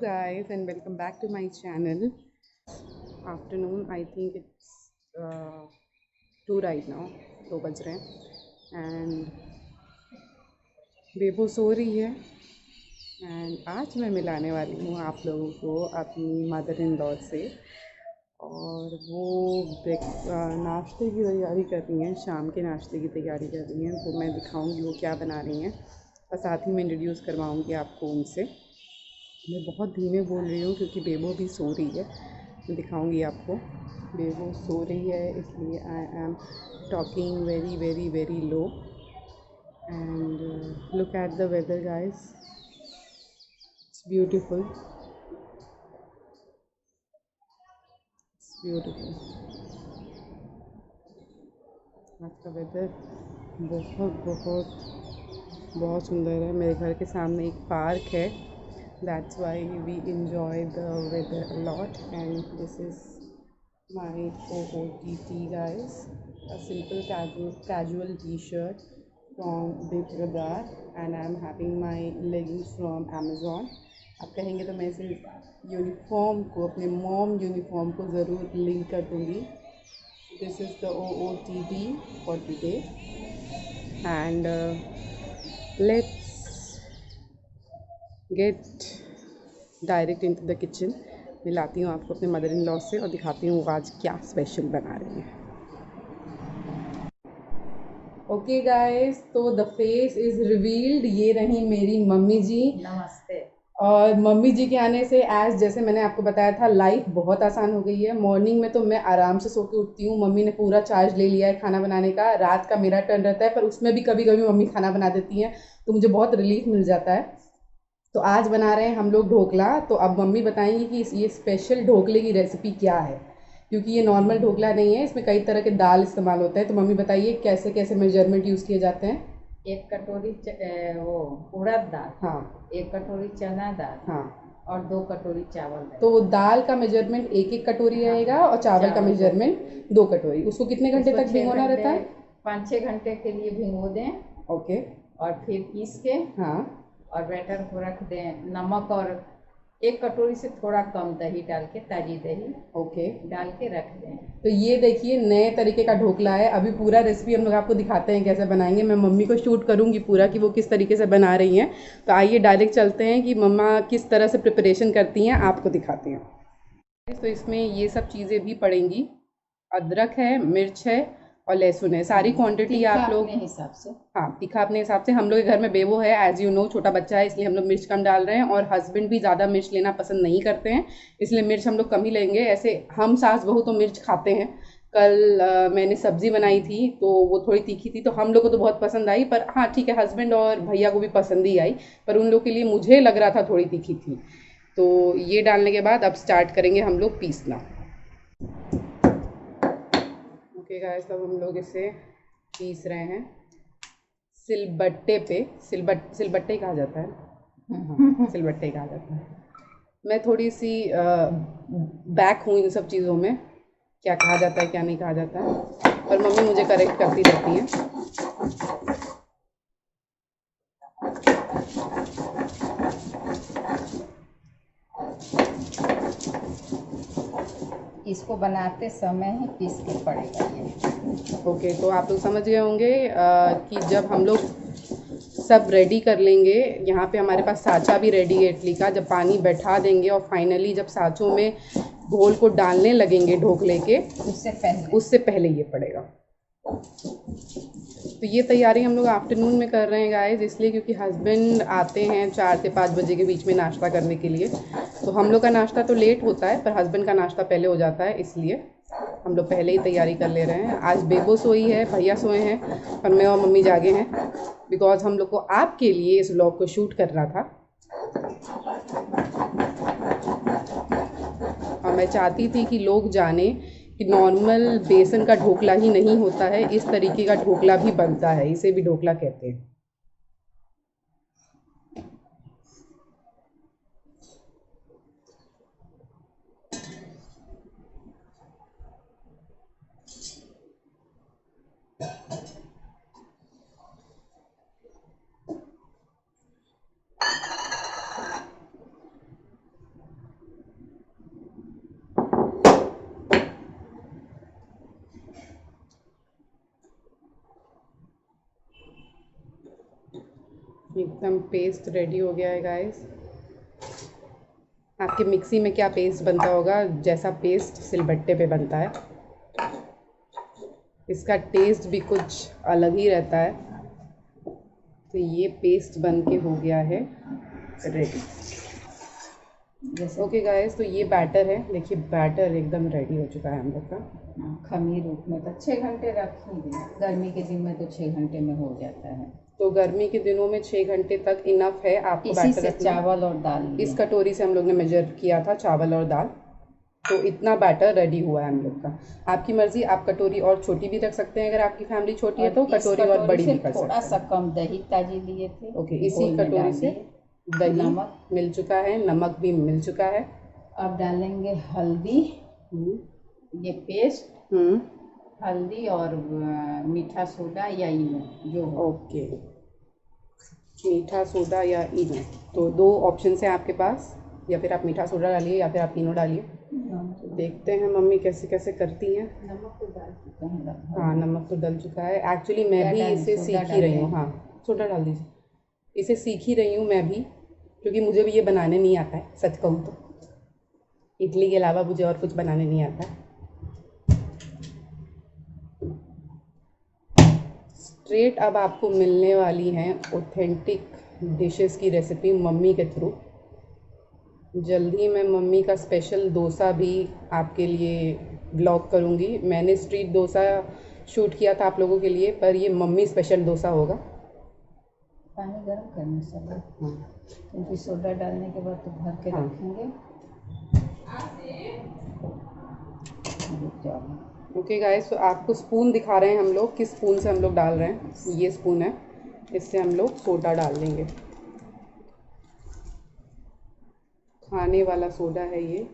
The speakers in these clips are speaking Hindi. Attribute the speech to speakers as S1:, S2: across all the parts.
S1: guys and welcome back to my channel. Afternoon, I think it's 2 right now, 2 बज रहे हैं and बेबो सो रही है एंड आज मैं मिलाने वाली हूँ आप लोगों को अपनी मदर इन लॉ से। और वो नाश्ते की तैयारी कर रही हैं, शाम के नाश्ते की तैयारी कर रही हैं, तो मैं दिखाऊंगी वो क्या बना रही हैं और साथ ही मैं इंट्रोड्यूस करवाऊंगी आपको उनसे। मैं बहुत धीमे बोल रही हूँ क्योंकि बेबो भी सो रही है। मैं दिखाऊंगी आपको, बेबो सो रही है इसलिए I am talking very very very low. And look at the weather guys, it's beautiful, it's beautiful. आज का वेदर बहुत बहुत बहुत सुंदर है। मेरे घर के सामने एक पार्क है, that's why we enjoy the weather a lot. And this is my OOTT guys, a simple casual t-shirt from Big Radar, and I'm having my leggings from Amazon. आप कहेंगे तो मैं इसे यूनिफॉर्म को, अपने मॉम यूनिफॉर्म को ज़रूर लिंक कर दूँगी। This is the OOTD for today, and let's get direct into the kitchen. मिलाती हूँ आपको अपने मदर इन लॉ से और दिखाती हूँ वो आज क्या स्पेशल बना रही हैं। ओके गाइस, तो द फेस इज रिवील्ड। ये रही मेरी मम्मी जी।
S2: नमस्ते।
S1: और मम्मी जी के आने से एज जैसे मैंने आपको बताया था, लाइफ बहुत आसान हो गई है। मॉर्निंग में तो मैं आराम से सो के उठती हूँ, मम्मी ने पूरा चार्ज ले लिया है खाना बनाने का। रात का मेरा टर्न रहता है, पर उसमें भी कभी कभी मम्मी खाना बना देती हैं तो मुझे बहुत रिलीफ मिल जाता है। तो आज बना रहे हैं हम लोग ढोकला। तो अब मम्मी बताएंगी कि ये स्पेशल ढोकले की रेसिपी क्या है, क्योंकि ये नॉर्मल ढोकला नहीं है, इसमें कई तरह के दाल इस्तेमाल होते हैं। तो मम्मी बताइए कैसे कैसे मेजरमेंट यूज़ किए जाते हैं।
S2: एक कटोरी वो उड़द दाल,
S1: हाँ,
S2: एक कटोरी चना दाल,
S1: हाँ।
S2: और 2 कटोरी चावल।
S1: तो दाल का मेजरमेंट एक एक कटोरी
S2: हाँ,
S1: रहेगा और चावल का
S2: चावल
S1: मेजरमेंट 2 कटोरी। उसको कितने घंटे तक भिगोना रहता है?
S2: 5-6 घंटे के लिए भिगो दें
S1: ओके।
S2: और फिर पीस के
S1: हाँ,
S2: और बैटर को रख दें। नमक और 1 कटोरी से थोड़ा कम दही डाल के, ताजी दही
S1: ओके।
S2: डाल के रख दें।
S1: तो ये देखिए नए तरीके का ढोकला है। अभी पूरा रेसिपी हम लोग आपको दिखाते हैं कैसे बनाएंगे। मैं मम्मी को शूट करूँगी पूरा कि वो किस तरीके से बना रही हैं। तो आइए डायरेक्ट चलते हैं कि मम्मा किस तरह से प्रिपरेशन करती हैं, आपको दिखाती हैं। तो इसमें ये सब चीज़ें भी पड़ेंगी। अदरक है, मिर्च है और लहसुन है। सारी क्वांटिटी आप लोग
S2: अपने हिसाब से।
S1: हाँ, तीखा अपने हिसाब से। हम लोग के घर में बेबो है, एज यू नो, छोटा बच्चा है, इसलिए हम लोग मिर्च कम डाल रहे हैं। और हस्बैंड भी ज़्यादा मिर्च लेना पसंद नहीं करते हैं, इसलिए मिर्च हम लोग कम ही लेंगे। ऐसे हम सास बहू तो मिर्च खाते हैं। कल मैंने सब्ज़ी बनाई थी तो वो थोड़ी तीखी थी, तो हम लोग को तो बहुत पसंद आई। पर हाँ ठीक है, हस्बैंड और भैया को भी पसंद ही आई, पर उन लोग के लिए मुझे लग रहा था थोड़ी तीखी थी। तो ये डालने के बाद अब स्टार्ट करेंगे हम लोग पीसना। ओके गाइस, अब हम लोग इसे पीस रहे हैं सिलबट्टे पे। सिलबट्टे ही कहा जाता है। हाँ, सिलबट्टे ही कहा जाता है। मैं थोड़ी सी बैक हूँ इन सब चीज़ों में, क्या कहा जाता है क्या नहीं कहा जाता है, पर मम्मी मुझे करेक्ट करती रहती हैं।
S2: इसको बनाते समय ही पीस के पड़ेगा ये।
S1: ओके, तो आप लोग समझ गए होंगे कि जब हम लोग सब रेडी कर लेंगे, यहाँ पे हमारे पास साँचा भी रेडी है इडली का। जब पानी बैठा देंगे और फाइनली जब साँचों में घोल को डालने लगेंगे ढोकले के, उससे पहले ये पड़ेगा। तो ये तैयारी हम लोग आफ्टरनून में कर रहे हैं गाइस, इसलिए क्योंकि हस्बैंड आते हैं 4 से 5 बजे के बीच में नाश्ता करने के लिए। तो हम लोग का नाश्ता तो लेट होता है, पर हस्बैंड का नाश्ता पहले हो जाता है, इसलिए हम लोग पहले ही तैयारी कर ले रहे हैं। आज बेबो सोई है, भैया सोए हैं, पर मैं और मम्मी जागे हैं, बिकॉज हम लोग को आपके लिए इस व्लॉग को शूट करना था। और मैं चाहती थी कि लोग जाने कि नॉर्मल बेसन का ढोकला ही नहीं होता है, इस तरीके का ढोकला भी बनता है, इसे भी ढोकला कहते हैं। एकदम पेस्ट रेडी हो गया है गाइस। आपके मिक्सी में क्या पेस्ट बनता होगा, जैसा पेस्ट सिलबट्टे पे बनता है, इसका टेस्ट भी कुछ अलग ही रहता है। तो ये पेस्ट बन के हो गया है रेडी।
S2: जैसे
S1: ओके गाइस, तो ये बैटर है, देखिए बैटर एकदम रेडी हो चुका है हम लोग का।
S2: खमीर रूप में तो 6 घंटे रखेंगे, गर्मी के दिन में तो 6 घंटे में हो जाता है।
S1: तो गर्मी के दिनों में 6 घंटे तक इनफ है आपको
S2: इसी
S1: बैटर
S2: से
S1: रखना।
S2: चावल और दाल लिए।
S1: इस कटोरी से हम लोग ने मेजर किया था चावल और दाल, तो इतना बैटर रेडी हुआ है हम लोग का। आपकी मर्जी, आप कटोरी और छोटी भी रख सकते हैं, अगर आपकी फैमिली छोटी है तो
S2: इस
S1: कटोरी और बड़ी
S2: से
S1: भी कर
S2: थोड़ा
S1: सकते
S2: सा
S1: हैं।
S2: कम दही ताजी लिए थे।
S1: ओके, इसी
S2: घोल में
S1: कटोरी
S2: डाल
S1: से
S2: दिए।
S1: दही
S2: नमक
S1: मिल चुका है, नमक भी मिल चुका है।
S2: अब डालेंगे हल्दी, ये पेस्ट, हल्दी और मीठा सोडा या इनो जो हो।
S1: ओके, मीठा सोडा या इनो, तो दो ऑप्शन है आपके पास, या फिर आप मीठा सोडा डालिए या फिर आप इनो डालिए। तो देखते हैं मम्मी कैसे कैसे करती हैं।
S2: नमक तो डाल चुका है लगभग।
S1: हाँ, नमक तो डल चुका है। एक्चुअली मैं
S2: क्या
S1: भी
S2: डालें?
S1: इसे
S2: सोडा
S1: सीख ही रही हूँ।
S2: डालें?
S1: हाँ, सोडा डाल दीजिए। इसे सीख ही रही हूँ मैं भी, क्योंकि मुझे भी ये बनाने नहीं आता है, सच कहूँ तो। इडली के अलावा मुझे और कुछ बनाने नहीं आता है। स्ट्रेट अब आपको मिलने वाली हैं ऑथेंटिक डिशेस की रेसिपी मम्मी के थ्रू। जल्दी मैं मम्मी का स्पेशल डोसा भी आपके लिए ब्लॉग करूँगी। मैंने स्ट्रीट डोसा शूट किया था आप लोगों के लिए, पर ये मम्मी स्पेशल डोसा होगा।
S2: पानी गर्म करने से बाद, क्योंकि सोडा डालने के बाद तो भर के
S1: हाँ।
S2: रखेंगे। रुक जाओ।
S1: ओके गाइस, तो आपको स्पून दिखा रहे हैं हम लोग, किस स्पून से हम लोग डाल रहे हैं। ये स्पून है, इससे हम लोग सोडा डाल देंगे। खाने वाला सोडा है ये।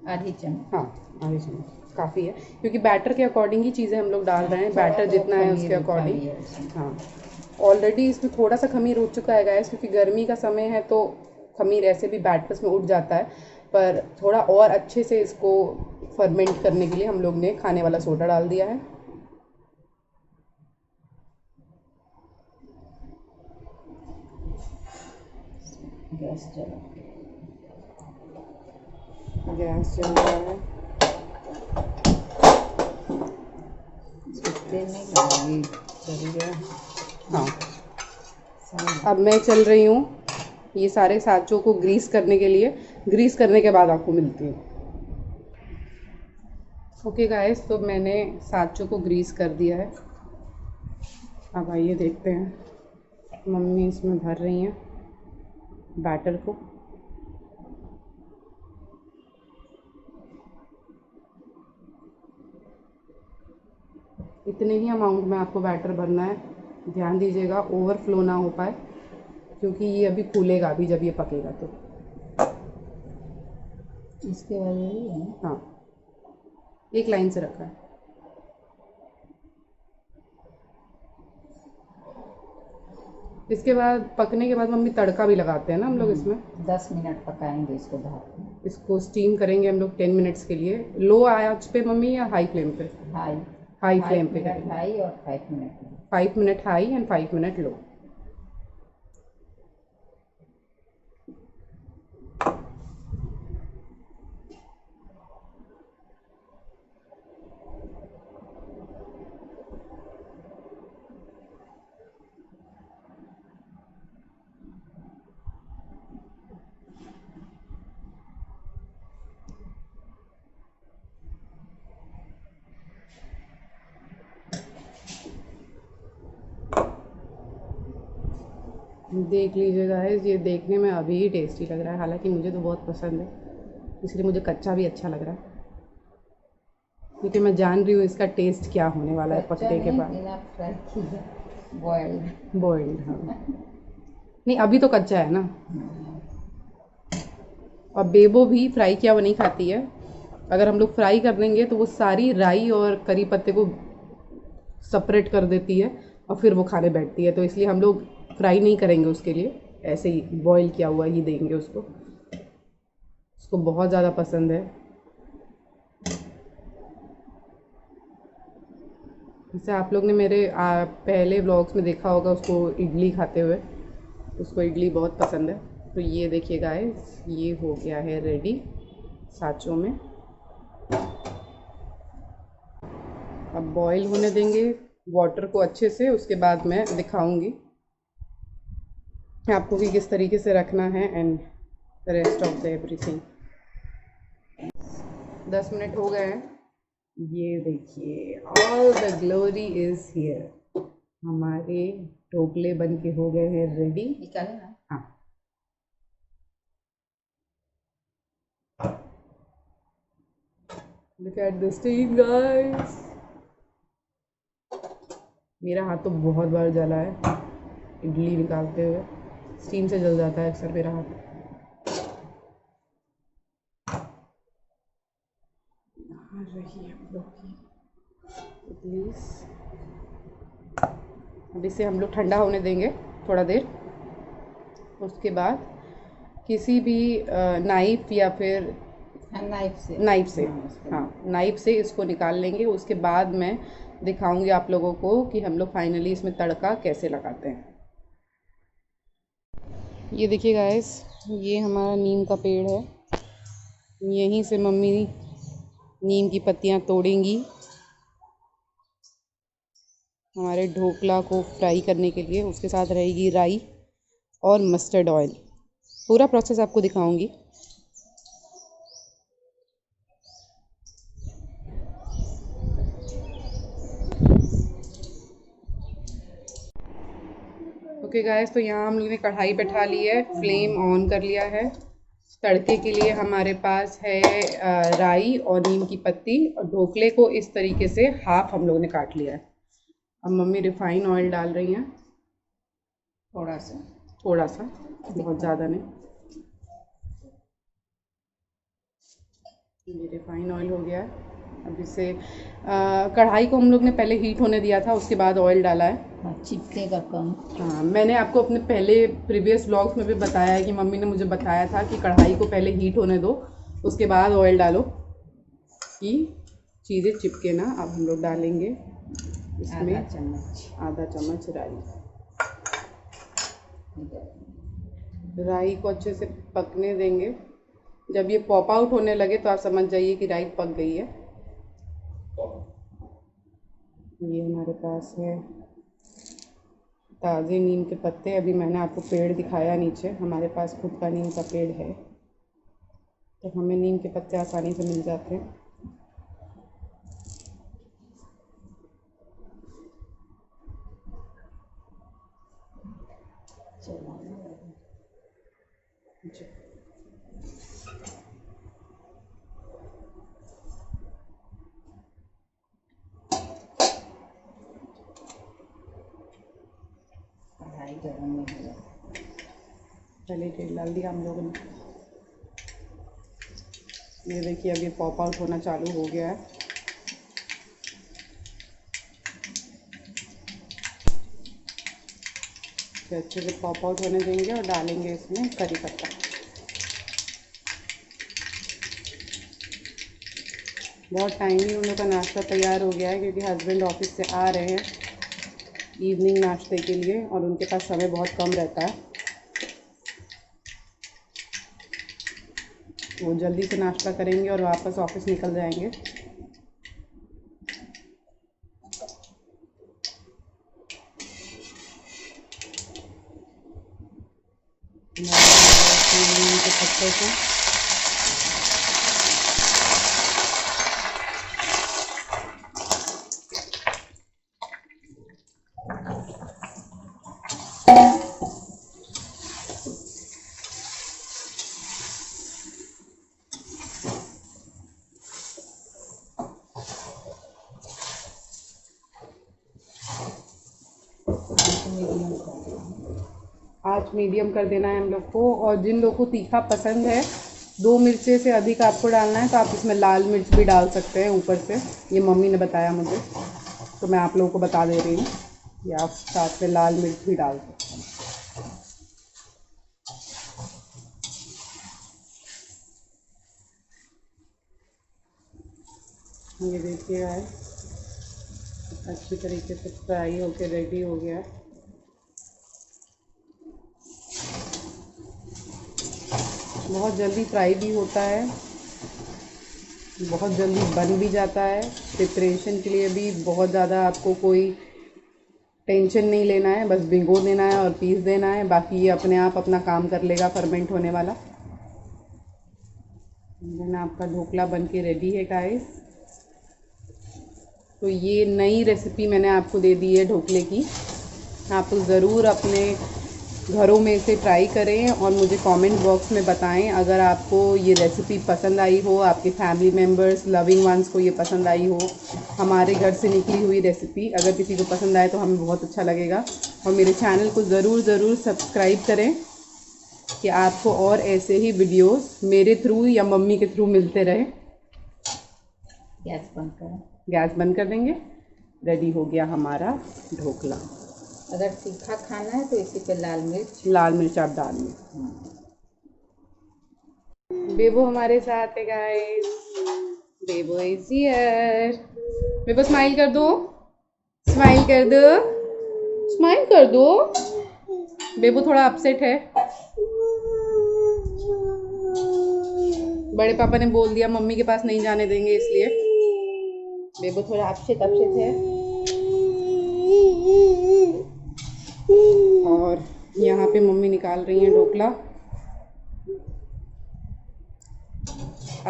S2: आधी चम्मच।
S1: हाँ, आधी चम्मच काफ़ी है, क्योंकि बैटर के अकॉर्डिंग ही चीज़ें हम लोग डाल रहे हैं। बैटर जितना है उसके अकॉर्डिंग। हाँ, ऑलरेडी इसमें थोड़ा सा खमीर उठ चुका है गाइस, क्योंकि गर्मी का समय है तो खमीर ऐसे भी बैटर्स में उठ जाता है। पर थोड़ा और अच्छे से इसको फर्मेंट करने के लिए हम लोग ने खाने वाला सोडा डाल दिया है।
S2: गैस चला,
S1: गैस चल रहा है।
S2: तेल नहीं लगाएंगे।
S1: चल गया। हाँ, अब मैं चल रही हूँ ये सारे साँचों को ग्रीस करने के लिए। ग्रीस करने के बाद आपको मिलती हूँ। ओके गाइस, तो मैंने साँचों को ग्रीस कर दिया है। अब आइए देखते हैं मम्मी इसमें भर रही हैं बैटर को। इतने ही अमाउंट में आपको बैटर भरना है। ध्यान दीजिएगा ओवरफ्लो ना हो पाए, क्योंकि ये अभी फूलेगा अभी जब ये पकेगा तो।
S2: इसके बाद यही है।
S1: हाँ, एक लाइन से रखा है। इसके बाद पकने के बाद मम्मी तड़का भी लगाते हैं ना हम लोग इसमें।
S2: 10 मिनट पकाएंगे इसको ढक।
S1: इसको स्टीम करेंगे हम लोग 10 मिनट्स के लिए। लो आंच पे मम्मी या हाई फ्लेम पे? हाई फ्लेम पे करेंगे।
S2: हाई और 5 minute.
S1: 5 minute high and 5 minute low. देख लीजिए गाइस, ये देखने में अभी ही टेस्टी लग रहा है, हालांकि मुझे तो बहुत पसंद है, इसलिए मुझे कच्चा भी अच्छा लग रहा है, क्योंकि मैं जान रही हूँ इसका टेस्ट क्या होने वाला है पकने के बाद। बॉइल्ड, हाँ। नहीं, अभी तो कच्चा है ना। और बेबो भी फ्राई किया हुआ नहीं खाती है। अगर हम लोग फ्राई कर देंगे तो वो सारी राई और करी पत्ते को सेपरेट कर देती है और फिर वो खाने बैठती है। तो इसलिए हम लोग फ्राई नहीं करेंगे उसके लिए, ऐसे ही बॉईल किया हुआ ही देंगे उसको। उसको बहुत ज़्यादा पसंद है। जैसे आप लोग ने मेरे पहले व्लॉग्स में देखा होगा उसको इडली खाते हुए, उसको इडली बहुत पसंद है। तो ये देखिए गाइस, ये हो गया है रेडी सांचों में। अब बॉईल होने देंगे वाटर को अच्छे से, उसके बाद मैं दिखाऊंगी आपको कि किस तरीके से रखना है and rest of the everything. 10 minute हो गए हैं। ये देखिए, all the glory is here. हमारे ढोकले बन के हो गए हैं रेडी।
S2: निकाले ना।
S1: हाँ, look at this steam guys. मेरा हाथ तो बहुत बार जला है इडली निकालते हुए, स्टीम से जल जाता है अक्सर मेरा हाथ। आ रही है हम लोग की इडली। अब इसे हम लोग ठंडा होने देंगे थोड़ा देर। उसके बाद किसी भी नाइफ या फिर
S2: हाँ, नाइफ से।
S1: हाँ, नाइफ से इसको निकाल लेंगे। उसके बाद मैं दिखाऊंगी आप लोगों को कि हम लोग फाइनली इसमें तड़का कैसे लगाते हैं। ये देखिए गाइस, ये हमारा नीम का पेड़ है। यहीं से मम्मी नीम की पत्तियां तोड़ेंगी हमारे ढोकला को फ्राई करने के लिए। उसके साथ रहेगी राई और मस्टर्ड ऑयल। पूरा प्रोसेस आपको दिखाऊंगी। ओके गाइस, तो यहाँ हम लोगों ने कढ़ाई बैठा ली है, फ्लेम ऑन कर लिया है। तड़के के लिए हमारे पास है राई और नीम की पत्ती, और ढोकले को इस तरीके से हाफ हम लोगों ने काट लिया है। अब मम्मी रिफाइन ऑयल डाल रही हैं,
S2: थोड़ा सा।
S1: थोड़ा सा, बहुत ज़्यादा नहीं। ये रिफाइन ऑयल हो गया है। अब इसे कढ़ाई को हम लोग ने पहले हीट होने दिया था, उसके बाद ऑयल डाला है।
S2: हाँ, चिपकेगा कम।
S1: हाँ, मैंने आपको अपने पहले प्रीवियस व्लॉग्स में भी बताया है कि मम्मी ने मुझे बताया था कि कढ़ाई को पहले हीट होने दो, उसके बाद ऑयल डालो कि चीज़ें चिपके ना। अब हम लोग डालेंगे इसमें आधा चम्मच राई। राई को अच्छे से पकने देंगे। जब ये पॉप आउट होने लगे तो आप समझ जाइए कि राई पक गई है। ये हमारे पास है ताज़े नीम के पत्ते। अभी मैंने आपको पेड़ दिखाया नीचे, हमारे पास खुद का नीम का पेड़ है, तो हमें नीम के पत्ते आसानी से मिल जाते हैं। जी,
S2: कढ़ाई गर्म नहीं हुआ।
S1: पहले तेल डाल दिया हम लोगों ने। ये देखिए, अब ये पॉप आउट होना चालू हो गया है। फिर अच्छे से पॉप आउट होने देंगे और डालेंगे इसमें करी पत्ता। बहुत टाइम ही उन लोग का नाश्ता तैयार हो गया है, क्योंकि हस्बैंड ऑफिस से आ रहे हैं इवनिंग नाश्ते के लिए, और उनके पास समय बहुत कम रहता है। वो जल्दी से नाश्ता करेंगे और वापस ऑफिस निकल जाएंगे। नीम के पत्ते को आँच मीडियम कर देना है हम लोग को। और जिन लोगों को तीखा पसंद है, 2 मिर्चे से अधिक आपको डालना है, तो आप इसमें लाल मिर्च भी डाल सकते हैं ऊपर से। ये मम्मी ने बताया मुझे, तो मैं आप लोगों को बता दे रही हूँ कि आप साथ में लाल मिर्च भी डाल सकते हैं। ये देखिए यार, अच्छी तरीके से फ्राई होके रेडी हो गया है। बहुत जल्दी फ्राई भी होता है, बहुत जल्दी बन भी जाता है। प्रिपरेशन के लिए भी बहुत ज़्यादा आपको कोई टेंशन नहीं लेना है, बस भिगो देना है और पीस देना है, बाकी ये अपने आप अपना काम कर लेगा फर्मेंट होने वाला। देन आपका ढोकला बन के रेडी है गाइस। तो ये नई रेसिपी मैंने आपको दे दी है ढोकले की। आप ज़रूर अपने घरों में इसे ट्राई करें और मुझे कमेंट बॉक्स में बताएं अगर आपको ये रेसिपी पसंद आई हो, आपके फैमिली मेम्बर्स, लविंग वंस को ये पसंद आई हो। हमारे घर से निकली हुई रेसिपी अगर किसी को पसंद आए तो हमें बहुत अच्छा लगेगा। और मेरे चैनल को ज़रूर सब्सक्राइब करें कि आपको और ऐसे ही वीडियोस मेरे थ्रू या मम्मी के थ्रू मिलते रहे।
S2: गैस बंद करें।
S1: गैस बंद कर देंगे। रेडी हो गया हमारा ढोकला।
S2: अगर तीखा खाना है तो इसी पे लाल मिर्च
S1: आप डालिए। बेबो हमारे साथ है guys. Bebo is here. Bebo smile कर दो, स्माइल कर दो, स्माइल कर दो। बेबो थोड़ा अपसेट है। बड़े पापा ने बोल दिया मम्मी के पास नहीं जाने देंगे, इसलिए बेबो थोड़ा अपसेट है। और यहाँ पे मम्मी निकाल रही हैं ढोकला।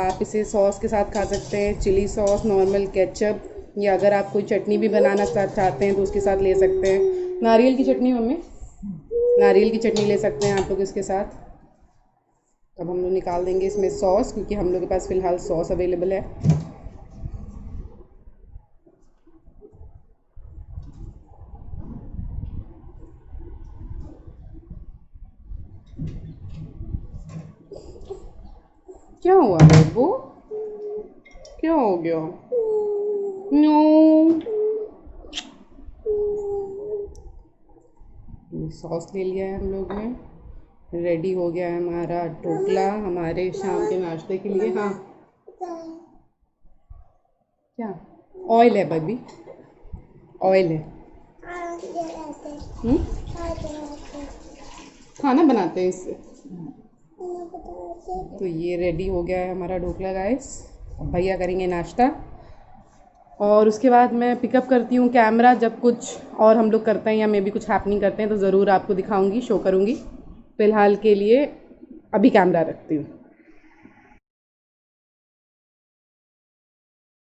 S1: आप इसे सॉस के साथ खा सकते हैं, चिली सॉस, नॉर्मल केचप, या अगर आप कोई चटनी भी बनाना चाहते हैं तो उसके साथ ले सकते हैं। नारियल की चटनी मम्मी, नारियल की चटनी ले सकते हैं आप लोग इसके साथ। अब हम लोग निकाल देंगे इसमें सॉस, क्योंकि हम लोग के पास फ़िलहाल सॉस अवेलेबल है। क्या हुआ बेबू, क्या हो गया? नो, सॉस ले लिया है हम लोग ने। रेडी हो गया है हमारा ढोकला हमारे शाम के नाश्ते के लिए। हाँ क्या ऑयल है बेबी, ऑयल है। खाना बनाते हैं इससे। तो ये रेडी हो गया है हमारा ढोकला गाइस। भैया करेंगे नाश्ता और उसके बाद मैं पिकअप करती हूँ कैमरा। जब कुछ और हम लोग करते हैं या मे भी कुछ हैपनिंग करते हैं तो ज़रूर आपको दिखाऊंगी, शो करूँगी। फ़िलहाल के लिए अभी कैमरा रखती हूँ।